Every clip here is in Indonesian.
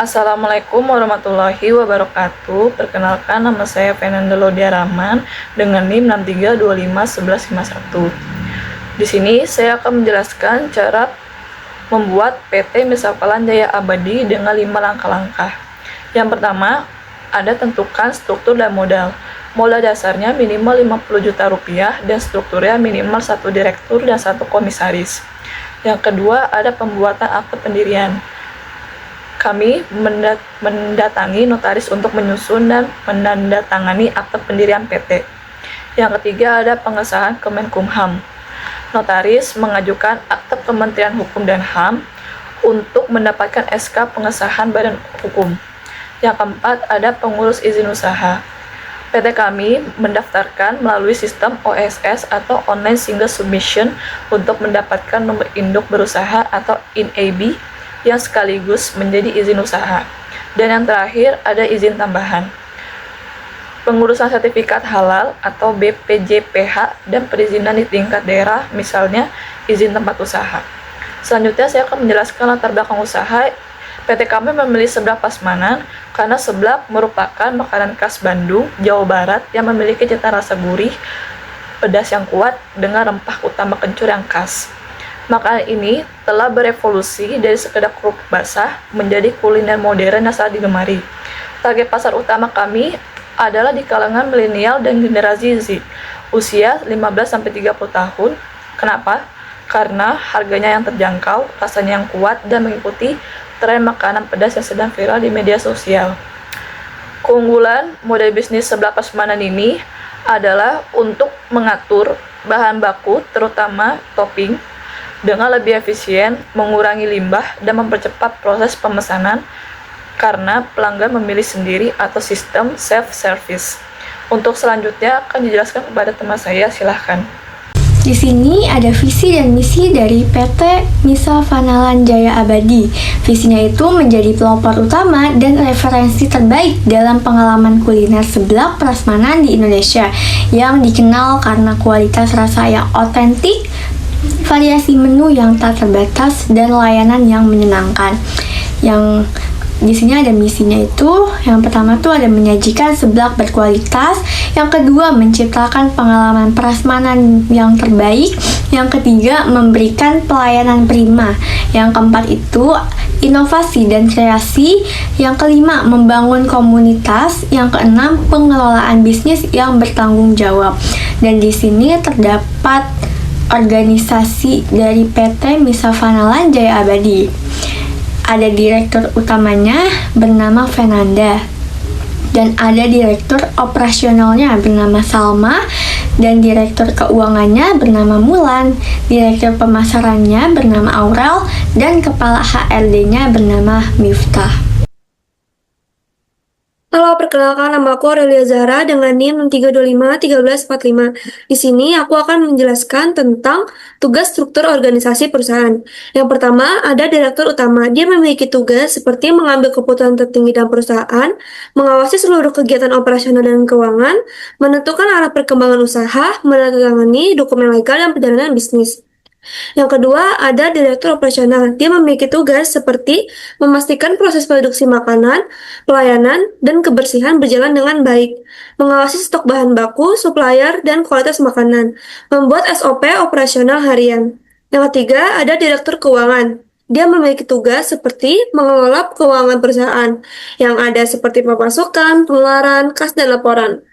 Assalamualaikum warahmatullahi wabarakatuh. Perkenalkan, nama saya Fernanda Laudia Rahman dengan NIM 63251151. Di sini saya akan menjelaskan cara membuat PT Misapalan Jaya Abadi dengan 5 langkah-langkah. Yang pertama, ada tentukan struktur dan modal. Modal dasarnya minimal 50 juta rupiah dan strukturnya minimal 1 direktur dan 1 komisaris. Yang kedua, ada pembuatan akte pendirian. Kami mendatangi notaris untuk menyusun dan menandatangani akte pendirian PT. Yang ketiga, ada pengesahan Kemenkumham. Notaris mengajukan akte Kementerian Hukum dan HAM untuk mendapatkan SK pengesahan Badan Hukum. Yang keempat, ada pengurus izin usaha. PT kami mendaftarkan melalui sistem OSS atau Online Single Submission untuk mendapatkan nomor induk berusaha atau INAB yang sekaligus menjadi izin usaha. Dan yang terakhir, ada izin tambahan. Pengurusan sertifikat halal atau BPJPH dan perizinan di tingkat daerah, misalnya izin tempat usaha. Selanjutnya saya akan menjelaskan latar belakang usaha. PT kami memilih seblak Prasmanan karena seblak merupakan makanan khas Bandung, Jawa Barat yang memiliki cita rasa gurih, pedas yang kuat dengan rempah utama kencur yang khas. Makanan ini telah berevolusi dari sekedar kerupuk basah menjadi kuliner modern yang sangat digemari. Target pasar utama kami adalah di kalangan milenial dan generasi Z, usia 15-30 tahun. Kenapa? Karena harganya yang terjangkau, rasanya yang kuat, dan mengikuti tren makanan pedas yang sedang viral di media sosial. Keunggulan model bisnis seblak Prasmanan ini adalah untuk mengatur bahan baku, terutama topping, dengan lebih efisien, mengurangi limbah, dan mempercepat proses pemesanan karena pelanggan memilih sendiri atau sistem self-service. Untuk selanjutnya akan dijelaskan kepada teman saya, silahkan. Di sini ada visi dan misi dari PT Misa Fanalan Jaya Abadi. Visinya itu menjadi pelopor utama dan referensi terbaik dalam pengalaman kuliner seblak Prasmanan di Indonesia yang dikenal karena kualitas rasa yang otentik, variasi menu yang tak terbatas, dan layanan yang menyenangkan. Yang di sini ada misinya itu, yang pertama tuh ada menyajikan seblak berkualitas, yang kedua menciptakan pengalaman prasmanan yang terbaik, yang ketiga memberikan pelayanan prima, yang keempat itu inovasi dan kreasi, yang kelima membangun komunitas, yang keenam pengelolaan bisnis yang bertanggung jawab. Dan di sini terdapat organisasi dari PT Misa Fanalan Jaya Abadi. Ada direktur utamanya bernama Fernanda, dan ada direktur operasionalnya bernama Salma, dan direktur keuangannya bernama Mulan, direktur pemasarannya bernama Aurel, dan kepala HRD-nya bernama Miftah. Halo, perkenalkan, nama aku Aurelia Zahra dengan NIM 63251345. Di sini aku akan menjelaskan tentang tugas struktur organisasi perusahaan. Yang pertama, ada direktur utama. Dia memiliki tugas seperti mengambil keputusan tertinggi dalam perusahaan, mengawasi seluruh kegiatan operasional dan keuangan, menentukan arah perkembangan usaha, menandatangani dokumen legal dan perjalanan bisnis. Yang kedua, ada direktur operasional. Dia memiliki tugas seperti memastikan proses produksi makanan, pelayanan, dan kebersihan berjalan dengan baik, mengawasi stok bahan baku, supplier, dan kualitas makanan, membuat SOP operasional harian. Yang ketiga, ada direktur keuangan. Dia memiliki tugas seperti mengelola keuangan perusahaan, yang ada seperti pemasukan, pengeluaran, kas, dan laporan,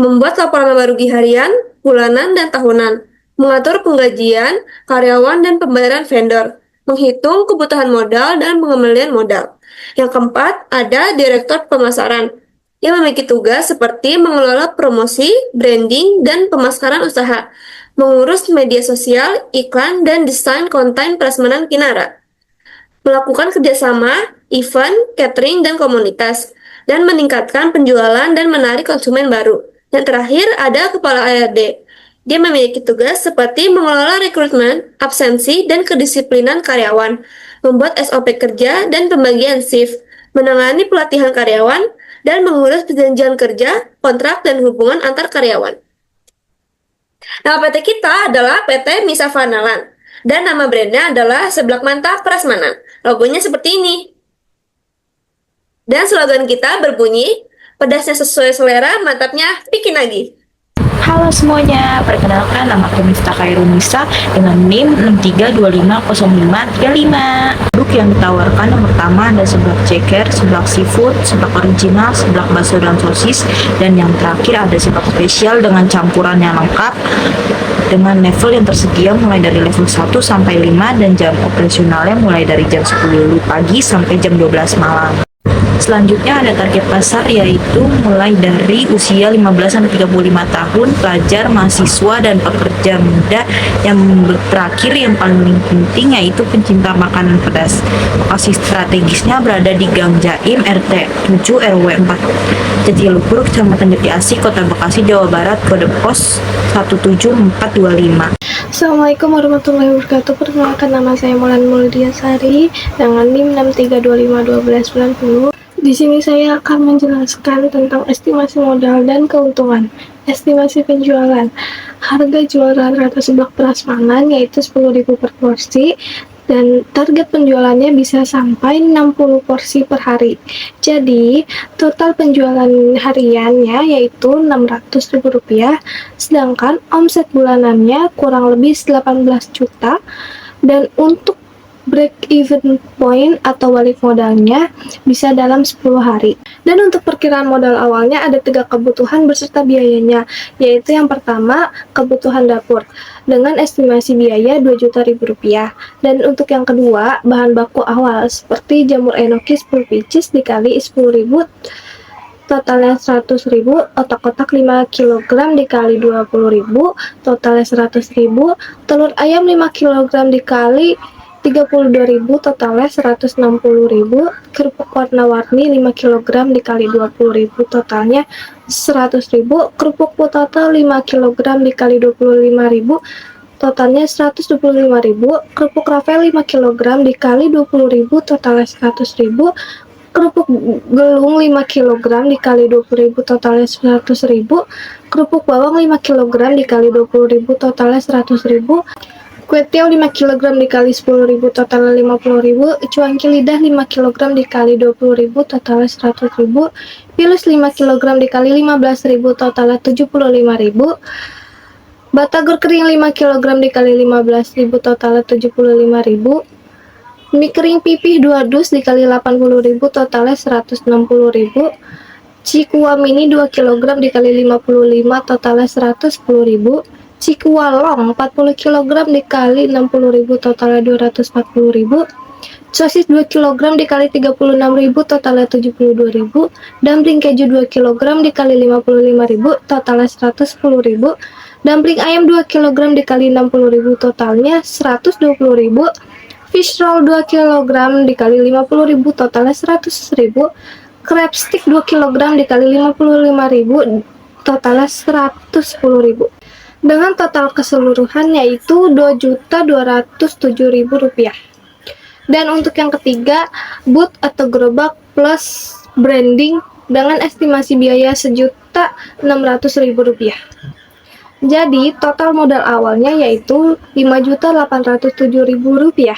membuat laporan laba rugi harian, bulanan, dan tahunan, mengatur penggajian, karyawan, dan pembayaran vendor, menghitung kebutuhan modal dan pengembalian modal. Yang keempat, ada direktur pemasaran. Dia memiliki tugas seperti mengelola promosi, branding, dan pemasaran usaha, mengurus media sosial, iklan, dan desain konten Prasmanan Kinara, melakukan kerjasama, event, catering, dan komunitas, dan meningkatkan penjualan dan menarik konsumen baru. Yang terakhir, ada kepala HRD. Dia memiliki tugas seperti mengelola rekrutmen, absensi, dan kedisiplinan karyawan, membuat SOP kerja dan pembagian shift, menangani pelatihan karyawan, dan mengurus perjanjian kerja, kontrak, dan hubungan antar karyawan. Nama PT kita adalah PT Misa Fanalan, dan nama brandnya adalah Seblak Mantap Prasmanan. Logonya seperti ini. Dan slogan kita berbunyi, pedasnya sesuai selera, mantapnya bikin lagi. Halo semuanya, perkenalkan nama aku Miftah Khairunisa dengan NIM 63250535. Produk yang ditawarkan yang pertama ada seblak ceker, seblak seafood, seblak original, seblak bakso dan sosis, dan yang terakhir ada seblak spesial dengan campuran yang lengkap dengan level yang tersedia mulai dari level 1 sampai 5 dan jam operasionalnya mulai dari jam 10 pagi sampai jam 12 malam. Selanjutnya ada target pasar yaitu mulai dari usia 15-35 tahun, pelajar, mahasiswa, dan pekerja muda. Yang terakhir yang paling penting yaitu pencinta makanan pedas. Lokasi strategisnya berada di Gang Jaim RT 7 RW 4 Jatiluhur, Kecamatan Jati Asih, Kota Bekasi, Jawa Barat, kode pos 17425. Assalamualaikum warahmatullahi wabarakatuh. Perkenalkan, nama saya Mulan Muldiasari dengan NIM 63251290. Di sini saya akan menjelaskan tentang estimasi modal dan keuntungan. Estimasi penjualan. Harga jual rata-rata seblak prasmanan yaitu 10.000 per porsi dan target penjualannya bisa sampai 60 porsi per hari. Jadi, total penjualan hariannya yaitu Rp600.000, sedangkan omset bulanannya kurang lebih 18 juta. Dan untuk break even point atau balik modalnya bisa dalam 10 hari. Dan untuk perkiraan modal awalnya ada 3 kebutuhan beserta biayanya, yaitu yang pertama kebutuhan dapur dengan estimasi biaya Rp2.000.000. Dan untuk yang kedua bahan baku awal seperti jamur enoki 10 pieces dikali 10.000 totalnya 100.000, otak-otak 5 kg dikali 20.000 totalnya 100.000, telur ayam 5 kg dikali 32.000 totalnya 160.000, kerupuk warna-warni 5 kg dikali 20.000 totalnya 100.000, kerupuk potato 5 kg dikali 25.000 totalnya 125.000, kerupuk ravel 5 kg dikali 20.000 totalnya 100.000, kerupuk gelung 5 kg dikali 20.000 totalnya 100.000, kerupuk bawang 5 kg dikali 20.000 totalnya 100.000, kue tiaw 5 kg dikali 10.000 totalnya 50.000, cuanki lidah 5 kg dikali 20.000 totalnya 100.000, pilus 5 kg dikali 15.000 totalnya 75.000, batagor kering 5 kg dikali 15.000 totalnya 75.000, mie kering pipih 2 dus dikali 80.000 totalnya 160.000, cikua mini 2 kg dikali 55 totalnya 110.000, cikua long 40 kg dikali 60.000 totalnya 240.000, sosis 2 kg dikali 36.000 totalnya 72.000, dumpling keju 2 kg dikali 55.000 totalnya 110.000, dumpling ayam 2 kg dikali 60.000 totalnya 120.000, fish roll 2 kg dikali 50.000 totalnya 100.000, crab stick 2 kg dikali 55.000 totalnya 110.000. Dengan total keseluruhan yaitu Rp2.207.000. Dan untuk yang ketiga, booth atau gerobak plus branding dengan estimasi biaya Rp1.600.000. Jadi total modal awalnya yaitu Rp5.807.000.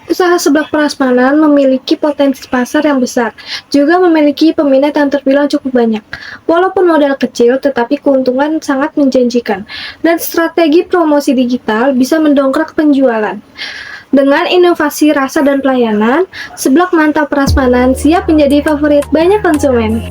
Usaha seblak prasmanan memiliki potensi pasar yang besar, juga memiliki peminat yang terbilang cukup banyak. Walaupun modal kecil, tetapi keuntungan sangat menjanjikan. Dan strategi promosi digital bisa mendongkrak penjualan. Dengan inovasi rasa dan pelayanan, seblak mantap prasmanan siap menjadi favorit banyak konsumen.